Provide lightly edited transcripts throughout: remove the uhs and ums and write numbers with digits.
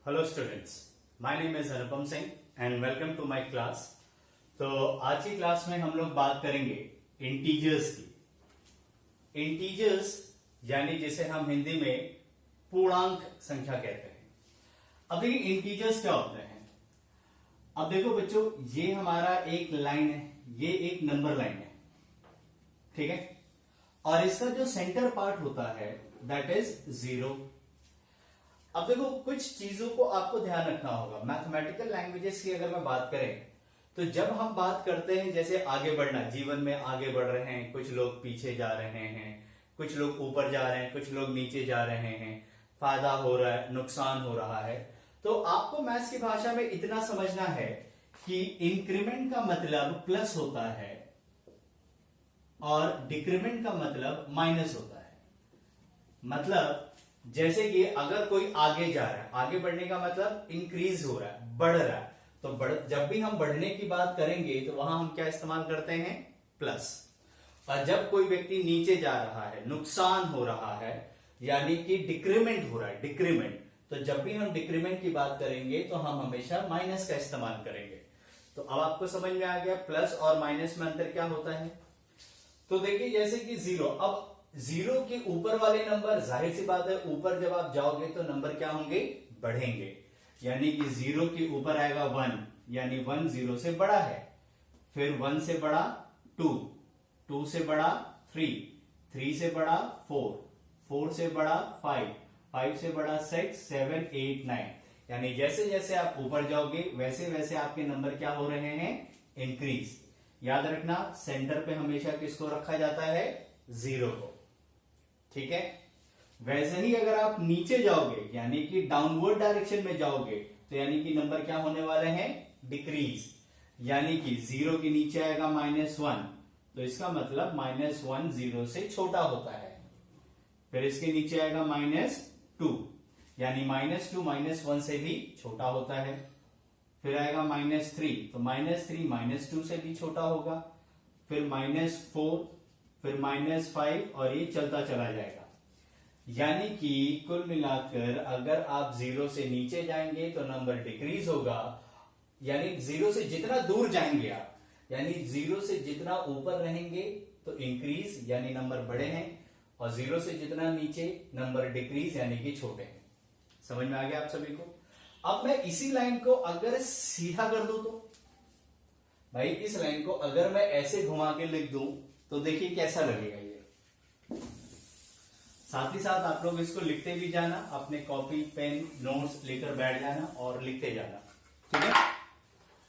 Hello students, my name is Anupam Singh and welcome to my class. तो आज की class में हम लोग बात करेंगे इंटीजर्स की। इंटीजर्स यानी जिसे हम हिंदी में पूर्णांक संख्या कहते हैं। अब देखिए इंटीजर्स क्या होते हैं। अब देखो बच्चों, ये हमारा एक लाइन है, ये एक नंबर लाइन है, ठीक है। और इसका जो सेंटर पार्ट होता है दैट इज 0। अब देखो कुछ चीजों को आपको ध्यान रखना होगा। मैथमेटिकल लैंग्वेजेस की अगर मैं बात करें तो जब हम बात करते हैं जैसे आगे बढ़ना, जीवन में आगे बढ़ रहे हैं, कुछ लोग पीछे जा रहे हैं, कुछ लोग ऊपर जा रहे हैं, कुछ लोग नीचे जा रहे हैं, फायदा हो रहा है, नुकसान हो रहा है, तो आपको मैथ्स की भाषा में इतना समझना है कि इंक्रीमेंट का मतलब प्लस होता है और डिक्रीमेंट का मतलब माइनस होता है। मतलब जैसे कि अगर कोई आगे जा रहा है, आगे बढ़ने का मतलब इंक्रीज हो रहा है, बढ़ रहा है, तो जब भी हम बढ़ने की बात करेंगे तो वहां हम क्या इस्तेमाल करते हैं? प्लस। और जब कोई व्यक्ति नीचे जा रहा है, नुकसान हो रहा है, यानी कि डिक्रीमेंट हो रहा है, डिक्रीमेंट, तो जब भी हम डिक्रीमेंट की बात करेंगे तो हम हमेशा माइनस का इस्तेमाल करेंगे। तो अब आपको समझ में आ गया प्लस और माइनस में अंतर क्या होता है। तो देखिए जैसे कि 0, अब 0 के ऊपर वाले नंबर, जाहिर सी बात है ऊपर जब आप जाओगे तो नंबर क्या होंगे? बढ़ेंगे। यानी कि 0 के ऊपर आएगा 1, यानी 1 0 से बड़ा है। फिर 1 से बड़ा 2, 2 से बड़ा 3, 3 से बड़ा 4, 4 से बड़ा 5, 5 से बड़ा 6, 7, 8, 9। यानी जैसे जैसे आप ऊपर जाओगे वैसे वैसे आपके नंबर क्या हो रहे हैं? इंक्रीज। याद रखना सेंटर पे हमेशा किसको रखा जाता है? 0 को, ठीक है। वैसे ही अगर आप नीचे जाओगे यानी कि डाउनवर्ड डायरेक्शन में जाओगे तो यानी कि नंबर क्या होने वाले हैं? डिक्रीज। यानी कि 0 के नीचे आएगा -1, तो इसका मतलब -1 0 से छोटा होता है। फिर इसके नीचे आएगा -2, यानी -2 -1 से भी छोटा होता है। फिर आएगा -3, तो -3 -2 से भी छोटा होगा। फिर -4, फिर -5 और ये चलता चला जाएगा। यानी कि कुल मिलाकर अगर आप 0 से नीचे जाएंगे तो नंबर डिक्रीज होगा। यानी 0 से जितना दूर जाएंगे आप, यानी 0 से जितना ऊपर रहेंगे तो इंक्रीज यानी नंबर बड़े हैं, और 0 से जितना नीचे नंबर डिक्रीज यानी कि छोटे हैं। समझ में आ गया आप सभी को। अब मैं इसी लाइन को अगर सीधा कर दूं तो भाई, इस लाइन को अगर मैं ऐसे घुमा के लिख दूं तो देखिए कैसा लगेगा ये। साथ ही साथ आप लोग इसको लिखते भी जाना, अपने कॉपी पेन नोट्स लेकर बैठ जाना और लिखते जाना, ठीक है।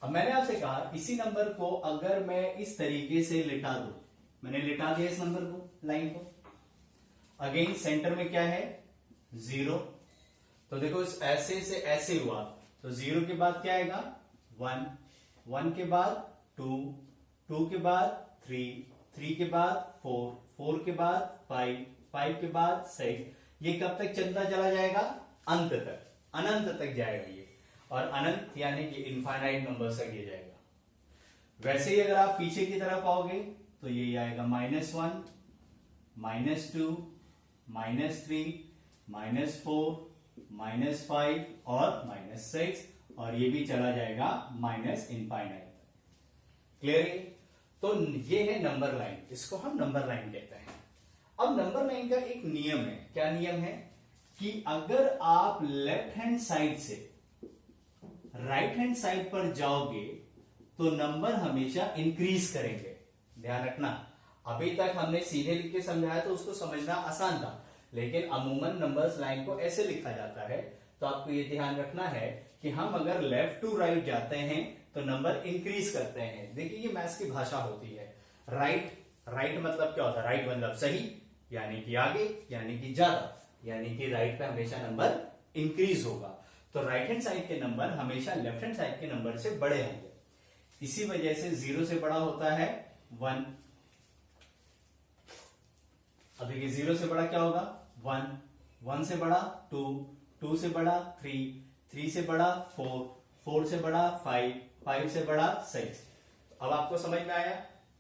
अब मैंने आपसे कहा इसी नंबर को अगर मैं इस तरीके से लिटा दूं, मैंने लिटा दिया इस नंबर को, लाइन को। अगेन सेंटर में क्या है? 0। तो देखो इस ऐसे से ऐसे हुआ तो 0 के बाद क्या आएगा? 1, 1 के बाद 2, 2 के बाद 3, 3 के बाद 4, 4 के बाद 5, 5 के बाद 6। ये कब तक चलता चला जाएगा? अंत तक, अनंत तक जाएगा ये। और अनंत यानी कि इनफाइनाइट नंबर तक ये जाएगा। वैसे ही अगर आप पीछे की तरफ आओगे तो ये आएगा -1, -2, -3, -4, -5 और -6, और ये भी चला जाएगा माइनस इनफाइनाइट। क्लियर है? तो ये है नंबर लाइन, इसको हम नंबर लाइन कहते हैं। अब नंबर लाइन का एक नियम है। क्या नियम है? कि अगर आप लेफ्ट हैंड साइड से राइट हैंड साइड पर जाओगे तो नंबर हमेशा इंक्रीज करेंगे। ध्यान रखना, अभी तक हमने सीधे लिख के समझाया तो उसको समझना आसान था, लेकिन अमूमन नंबर्स लाइन को ऐसे लिखा जाता है। तो आपको ये ध्यान रखना है कि हम अगर लेफ्ट टू राइट जाते हैं तो नंबर इंक्रीज करते हैं। देखिए ये मैथ्स की भाषा होती है। राइट मतलब क्या होता है? राइट मतलब सही, यानी कि आगे, यानी कि ज्यादा, यानी कि राइट पे हमेशा नंबर इंक्रीज होगा। तो राइट हैंड साइड के नंबर हमेशा लेफ्ट हैंड साइड के नंबर से बड़े होंगे। इसी वजह से 0 से बड़ा होता है 1। अब देखिए 0 से बड़ा क्या होगा? 1, 1 से बड़ा 2, 2 से बड़ा 3, 3 से बड़ा 4, 4 से बड़ा 5, 5 से बड़ा 6। अब आपको समझ में आया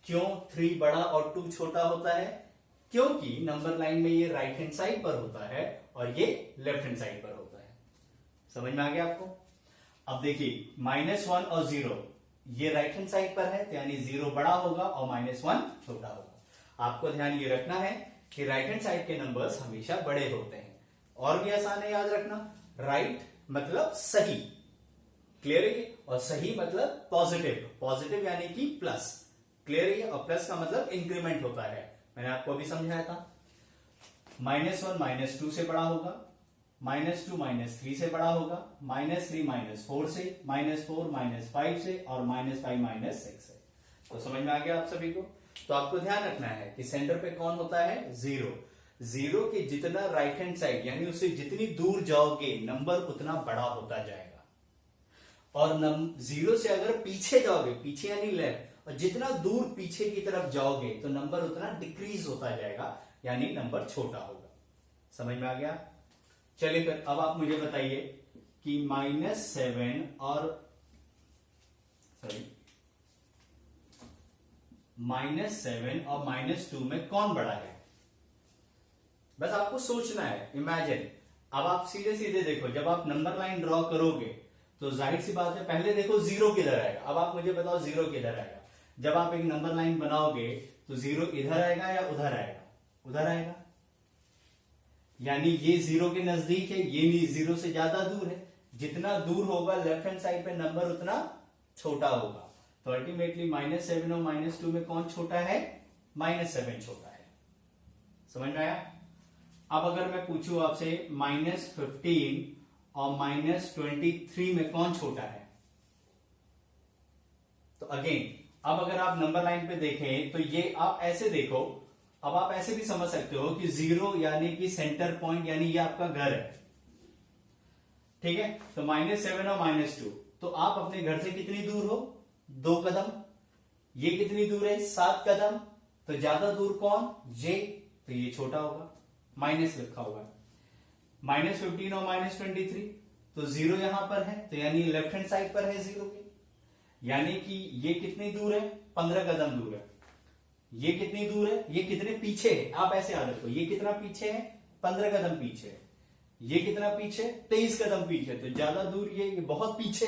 क्यों 3 बड़ा और 2 छोटा होता है? क्योंकि नंबर लाइन में ये राइट हैंड साइड पर होता है और ये लेफ्ट हैंड साइड पर होता है। समझ में आ गया आपको? अब देखिए -1 और 0 ये राइट हैंड साइड पर है, तो यानी 0 बड़ा होगा और -1 छोटा होगा। आपको ध्यान ये रखना है कि राइट हैंड साइड के नंबर्स हमेशा बड़े होते हैं। और भी आसान है याद रखना, राइट मतलब सही, क्लियर है ये? और सही मतलब पॉजिटिव, पॉजिटिव यानी कि प्लस, क्लियर है ये? और प्लस का मतलब इंक्रीमेंट होता है, मैंने आपको अभी समझाया था। -1 -2 से बड़ा होगा, -2 -3 से बड़ा होगा, -3 -4 से, -4 -5 से, और -5 -6 से। तो समझ में आ गया आप सभी को? तो आपको ध्यान रखना है कि सेंटर पे कौन होता है? 0। 0 के जितना राइट हैंड साइड यानी उससे जितनी दूर जाओगे नंबर उतना बड़ा होता जाएगा। और 0 से अगर पीछे जाओगे, पीछे यानी लेफ्ट, और जितना दूर पीछे की तरफ जाओगे तो नंबर उतना डिक्रीज होता जाएगा, यानी नंबर छोटा होगा। समझ में आ गया? चलिए फिर अब आप मुझे बताइए कि -7 और -2 में कौन बड़ा है? बस आपको सोचना है, इमेजिन। अब आप सीधे सीधे देखो, जब आप नंबर लाइन ड्रॉ करोगे तो जाहिर सी बात है पहले देखो 0 किधर आएगा। अब आप मुझे बताओ 0 किधर आएगा? जब आप एक नंबर लाइन बनाओगे तो 0 इधर आएगा या उधर आएगा? उधर आएगा, यानी ये 0 के नजदीक है, ये 0 से ज्यादा दूर है। जितना दूर होगा लेफ्ट हैंड साइड पे नंबर उतना छोटा होगा। तो अल्टीमेटली -7 और -2 में कौन छोटा है? -7 छोटा है। समझ में आया? अब अगर मैं पूछूं आपसे -15 और -23 में कौन छोटा है? तो अगेन अब अगर आप नंबर लाइन पे देखें तो ये आप ऐसे देखो, अब आप ऐसे भी समझ सकते हो कि 0 यानी कि सेंटर पॉइंट, यानी ये आपका घर है, ठीक है? तो -7 और -2, तो आप अपने घर से कितनी दूर हो? 2 कदम। ये कितनी दूर है? 7 कदम। तो ज्यादा दूर कौन? ये, तो ये छोटा होगा, माइनस लिखा हुआ है। -15 और -23, तो 0 यहां पर है, तो यानी लेफ्ट हैंड साइड पर है 0 के, यानी कि ये कितनी दूर है? 15 कदम दूर है। ये कितनी दूर है? ये कितने पीछे है? आप ऐसे याद रखो, ये कितना पीछे है? 15 कदम पीछे है। ये कितना पीछे? 23 कदम पीछे। तो ज्यादा दूर ये बहुत पीछे,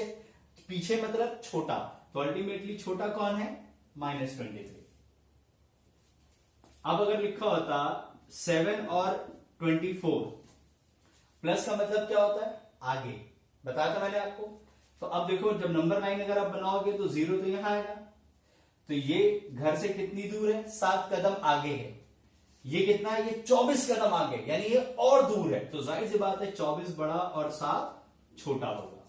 पीछे मतलब छोटा। तो अल्टीमेटली छोटा कौन है? -23। अब अगर लिखा होता 7 और 24, प्लस का मतलब क्या होता है? आगे, बताया था मैंने आपको। तो अब देखो, जब नंबर लाइन अगर आप बनाओगे तो 0 तो यहां आएगा, तो ये घर से कितनी दूर है? 7 कदम आगे है। ये कितना है? ये 24 कदम आगे, यानी ये और दूर है। तो जाहिर सी बात है 24 बड़ा और 7 छोटा होगा।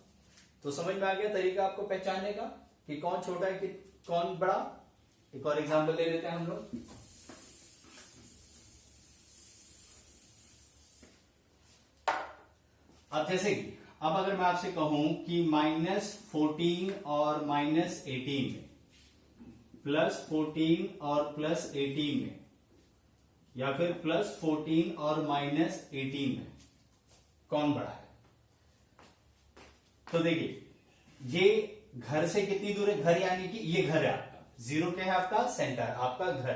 तो समझ में आ गया तरीका आपको पहचानने का कि कौन छोटा है कि कौन बड़ा? एक और एग्जांपल ले लेते हैं हम लोग। अब जैसे कि अब अगर मैं आपसे कहूं कि -14 और -18 में, +14 और +18 में, या फिर +14 और -18 में कौन बड़ा है? तो देखिए, ये घर से कितनी दूर है? घर यानी कि ये घर है आपका, 0 क्या है आपका? सेंटर, आपका घर।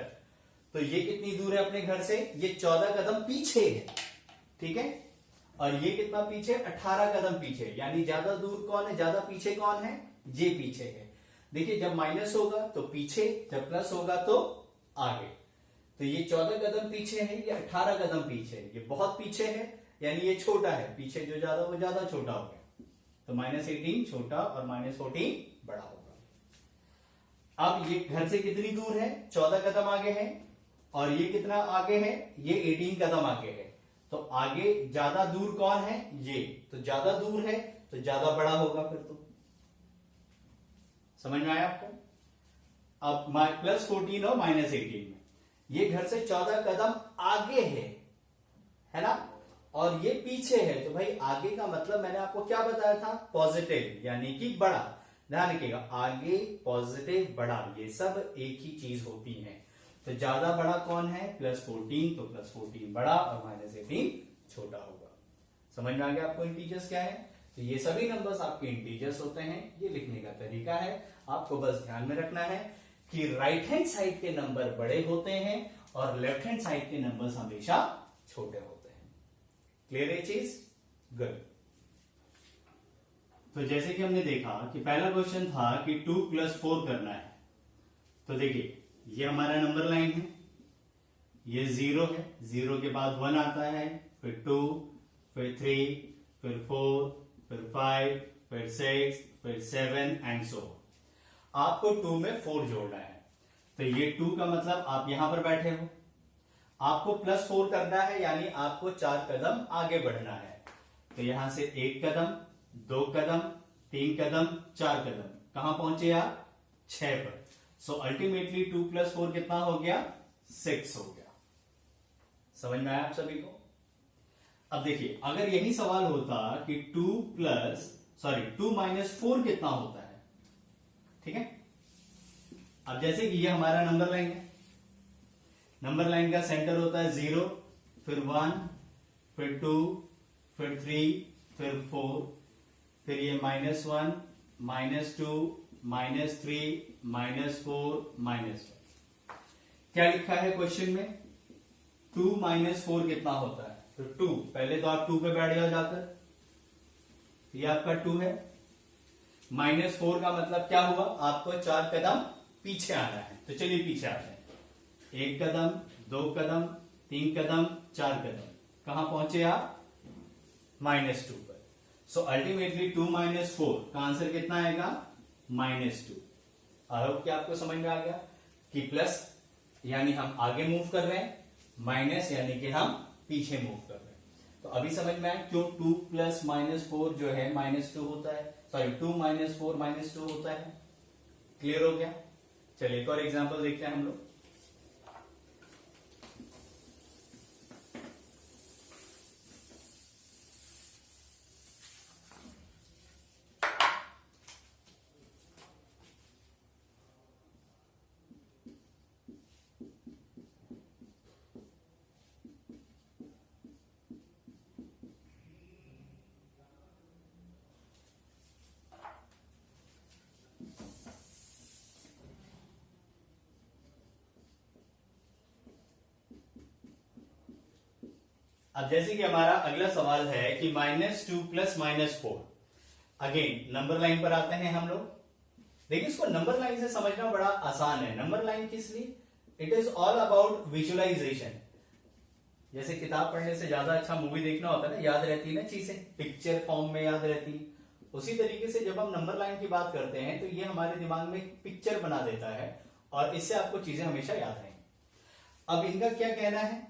तो ये कितनी दूर है अपने घर से? ये 14 कदम पीछे है, ठीक है? और ये कितना पीछे? 18 कदम पीछे, यानी ज्यादा दूर कौन है? ज्यादा पीछे कौन है? ये पीछे है। देखिए, जब माइनस होगा तो पीछे, जब प्लस होगा तो आगे। तो ये 14 कदम पीछे है, ये 18 कदम पीछे है, ये बहुत पीछे है, यानी ये छोटा है। पीछे जो ज्यादा वो ज्यादा छोटा हो गया। तो -18 छोटा और -14 बड़ा होगा। अब ये घर से कितनी दूर है? 14 कदम आगे है, और ये कितना आगे है? ये 18 कदम आगे है। तो आगे ज्यादा दूर कौन है? ये। तो ज्यादा दूर है तो ज्यादा बड़ा होगा फिर। तो समझ में आया आपको? अब +14 और -18 में ये घर से 14 कदम आगे है ना, और ये पीछे है। तो भाई आगे का मतलब मैंने आपको क्या बताया था? पॉजिटिव, यानी कि बड़ा। ध्यान रखिएगा, आगे, पॉजिटिव, बड़ा, ये सब एक ही चीज होती है। तो ज्यादा बड़ा कौन है? +14, तो +14 बड़ा और -18 छोटा होगा। समझ में आ गया आपको इंटीजर्स क्या है? तो ये सभी नंबर्स आपके इंटीजर्स होते हैं। ये लिखने का तरीका है, आपको बस ध्यान में रखना है कि राइट हैंड साइड के नंबर बड़े होते हैं और लेफ्ट हैंड साइड के नंबर्स हमेशा छोटे होते हैं। क्लियर है चीज? गुड। तो जैसे कि हमने देखा कि पहला क्वेश्चन था कि 2 + 4 करना है। तो देखिए ये हमारा नंबर लाइन है, ये 0 है, 0 के बाद 1 आता है, फिर 2, फिर 3, फिर 4, फिर 5, फिर 6, फिर 7 एंड सो। आपको 2 में 4 जोड़ना है। तो ये 2 का मतलब आप यहां पर बैठे हो, आपको +4 करना है, यानी आपको 4 कदम आगे बढ़ना है। तो यहां से 1 कदम, 2 कदम, 3 कदम, 4 कदम, कहां पहुंचे आप? 6 पर। सो अल्टीमेटली 2 + 4 कितना हो गया? 6 हो गया। समझ में आया आप सभी को? अब देखिए अगर यही सवाल होता कि 2 - 4 कितना होता है, ठीक है। अब जैसे कि ये हमारा नंबर लाइन है, नंबर लाइन का सेंटर होता है 0, फिर 1, फिर 2, फिर 3, फिर 4, फिर ये -1, -2, -3, -4, -1। क्या लिखा है क्वेश्चन में? 2 - 4 कितना होता है? तो 2, पहले तो आप 2 पे बैठ जाओ जाकर, ये आपका 2 है। -4 का मतलब क्या हुआ? आपको 4 कदम पीछे आना है। तो चलिए पीछे आते हैं। 1 कदम, 2 कदम, 3 कदम, 4 कदम, कहां पहुंचे आप? -2 पर। सो अल्टीमेटली 2 - 4 का आंसर कितना आएगा? -2। आई होप कि आपको समझ में आ गया कि प्लस यानी हम आगे मूव कर रहे हैं, माइनस यानी कि हम पीछे मूव कर रहे हैं। तो अभी समझ में आया क्यों 2 + -4 जो है -2 होता है, सॉरी 2 - 4 -2 होता है। क्लियर हो गया? चलिए एक और एग्जांपल देखते हैं हम लोग। अब जैसे कि हमारा अगला सवाल है कि -2 + -4। अगेन नंबर लाइन पर आते हैं हम लोग। देखिए इसको नंबर लाइन से समझना बड़ा आसान है। नंबर लाइन किस लिए? It is all about visualization. जैसे किताब पढ़ने से ज्यादा अच्छा मूवी देखना होता है ना, याद रहती है ना चीजें, पिक्चर फॉर्म में याद रहती है। उसी तरीके से जब हम नंबर लाइन की बात करते हैं तो ये हमारे दिमाग में एक पिक्चर बना देता है और इससे आपको चीजें हमेशा याद रहेंगी। अब इनका क्या कहना है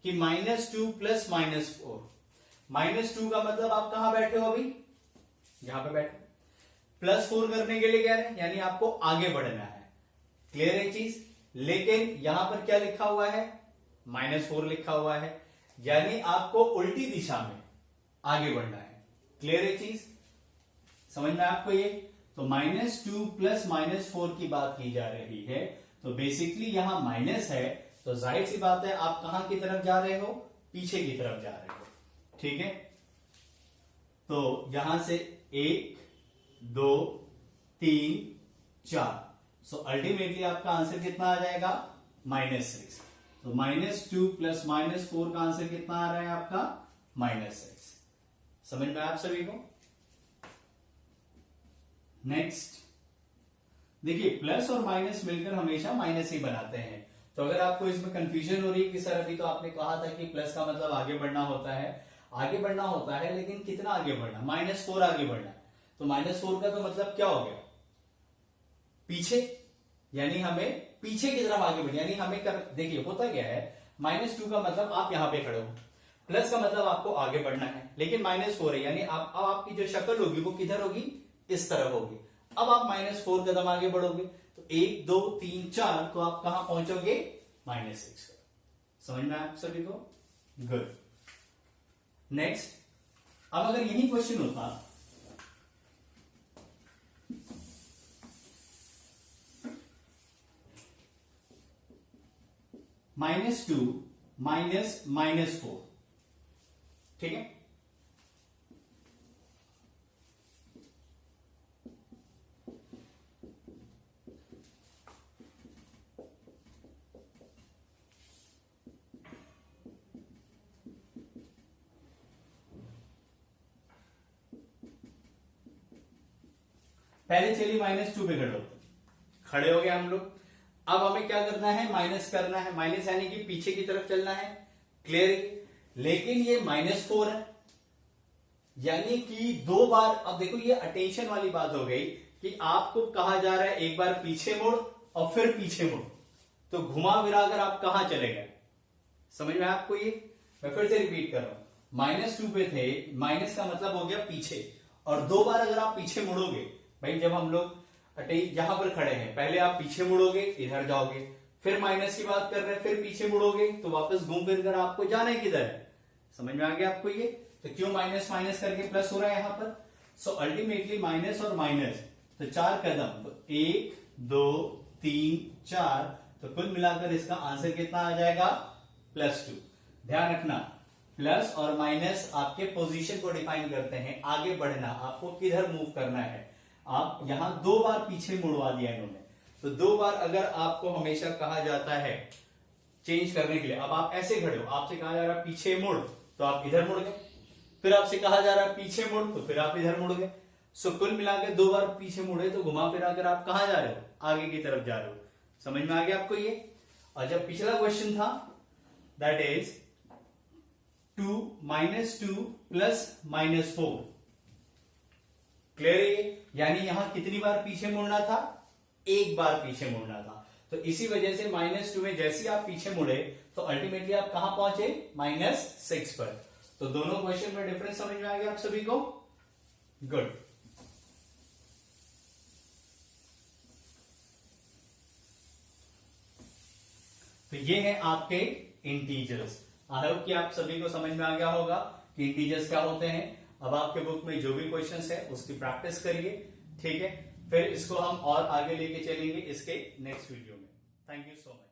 कि -2 + -4। -2 का मतलब आप कहां बैठे हो? अभी यहां पे बैठे। +4 करने के लिए क्या है? यानी आपको आगे बढ़ना है। क्लियर है चीज? लेकिन यहां पर क्या लिखा हुआ है? -4 लिखा हुआ है, यानी आपको उल्टी दिशा में आगे बढ़ना है। क्लियर है चीज? समझ में आपको ये? तो -2 + -4 की बात की जा रही है। तो बेसिकली यहां माइनस है, तो जाहिर सी बात है आप कहां की तरफ जा रहे हो? पीछे की तरफ जा रहे हो। ठीक है, तो यहां से 1, 2, 3, 4। सो अल्टीमेटली आपका आंसर कितना आ जाएगा? -6। तो -2 + -4 का आंसर कितना आ रहा है आपका? -6। समझ में आप सभी को? नेक्स्ट देखिए, प्लस और माइनस मिलकर हमेशा माइनस ही बनाते हैं। तो अगर आपको इसमें कंफ्यूजन हो रही है कि सर अभी तो आपने कहा था कि प्लस का मतलब आगे बढ़ना होता है, आगे बढ़ना होता है, लेकिन कितना आगे बढ़ना? -4 आगे बढ़ना। तो -4 का तो मतलब क्या हो गया? पीछे, यानी हमें पीछे की तरफ आगे बढ़ना, यानी हमें देखिए होता क्या है, -2 का मतलब आप यहां पे खड़े हो, प्लस का मतलब आपको आगे बढ़ना है, लेकिन -4 है, यानी अब आपकी जो शक्ल होगी वो किधर होगी? इस तरफ होगी। अब आप -4 कदम आगे बढ़ोगे, तो 1, 2, 3, 4, तो आप कहां पहुंचोगे? -6 पर। समझ में आप सभी को? गुड। नेक्स्ट, अब अगर यही क्वेश्चन होता -2 - -4, ठीक है, पहले चलिए -2 पे खड़े हो गए हम लोग। अब हमें क्या करना है, माइनस करना है। माइनस यानी कि पीछे की तरफ चलना है, क्लियर। लेकिन ये -4 है, यानी कि 2 बार। अब देखो ये अटेंशन वाली बात हो गई कि आपको कहा जा रहा है एक बार पीछे मुड़ और फिर पीछे मुड़, तो घुमा फिरा कर आप कहां चले गए। समझ में आपको ये? मैं फिर से रिपीट कर रहा हूं, -2 पे थे, माइनस का मतलब हो गया पीछे, और 2 बार अगर आप पीछे मुड़ोगे, भाई जब हम लोग यहां पर खड़े हैं, पहले आप पीछे मुड़ोगे, इधर जाओगे, फिर माइनस की बात कर रहे हैं, फिर पीछे मुड़ोगे, तो वापस घूम फिर कर आपको जाना है किधर है। समझ में आ गया आपको ये? तो क्यों माइनस माइनस करके प्लस हो रहा है यहां पर? सो अल्टीमेटली माइनस और माइनस, तो 4 कदम, तो 1 2 3 4, तो कुल मिलाकर इसका आंसर कितना आ जाएगा, +2। ध्यान रखना, प्लस और माइनस आपके पोजीशन को डिफाइन करते हैं, आगे बढ़ना, आपको किधर मूव करना है। आप यहां 2 बार पीछे मुड़वा दिया इन्होंने, तो 2 बार अगर आपको हमेशा कहा जाता है चेंज करने के लिए, अब आप ऐसे खड़े हो, आपसे कहा जा रहा है पीछे मुड़, तो आप इधर मुड़ गए, फिर आपसे कहा जा रहा है पीछे मुड़, तो फिर आप इधर मुड़ गए। सो कुल मिलाकर 2 बार पीछे मुड़े, तो घुमा फिरा कर आप कहां जा रहे हो, आगे की तरफ जा रहे हो। समझ में आ गया आपको ये? और जब पिछला क्वेश्चन था, दैट इज 2 -2 + -4, क्लियर है? यानी यहां कितनी बार पीछे मुड़ना था, एक बार पीछे मुड़ना था। तो इसी वजह से -2 में जैसे आप पीछे मुड़े, तो अल्टीमेटली आप कहां पहुंचे, -6 पर। तो दोनों क्वेश्चन में डिफरेंस समझ में आ गया आप सभी को? गुड। तो ये है आपके इंटीजर्स। आई होप कि आप सभी को समझ में आ गया होगा कि इंटीजर्स क्या होते हैं। अब आपके बुक में जो भी क्वेश्चंस है उसकी प्रैक्टिस करिए, ठीक है। फिर इसको हम और आगे लेके चलेंगे इसके नेक्स्ट वीडियो में। Thank you so much.